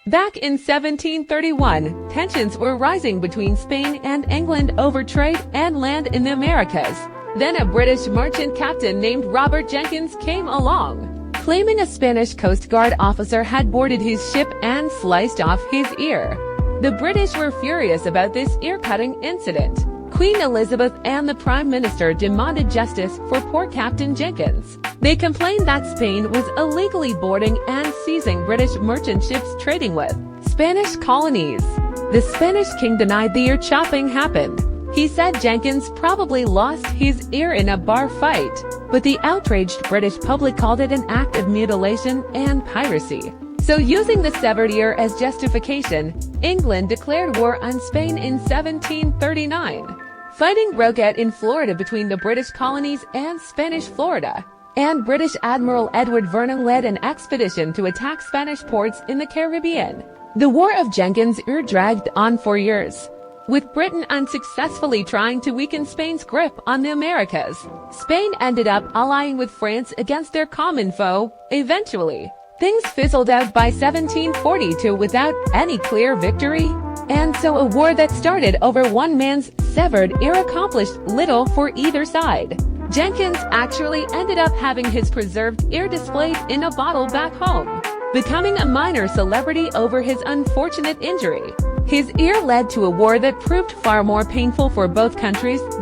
Back in 1731, tensions were rising between Spain and England over trade and land in the Americas. Then a British merchant captain named Robert Jenkins came along, claiming a Spanish Coast Guard officer had boarded his ship and sliced off his ear. The British were furious about this ear-cutting incident. Queen Elizabeth and the Prime Minister demanded justice for poor Captain Jenkins. They complained that Spain was illegally boarding and seizing British merchant ships trading with Spanish colonies. The Spanish king denied the ear chopping happened. He said Jenkins probably lost his ear in a bar fight, but the outraged British public called it an act of mutilation and piracy. So using the severed ear as justification, England declared war on Spain in 1739. Fighting broke out in Florida between the British colonies and Spanish Florida, and British Admiral Edward Vernon led an expedition to attack Spanish ports in the Caribbean. The War of Jenkins' ear dragged on for years, with Britain unsuccessfully trying to weaken Spain's grip on the Americas. Spain ended up allying with France against their common foe. Eventually, things fizzled out by 1742 without any clear victory, and so a war that started over one man's severed ear accomplished little for either side. Jenkins actually ended up having his preserved ear displayed in a bottle back home, becoming a minor celebrity over his unfortunate injury. His ear led to a war that proved far more painful for both countries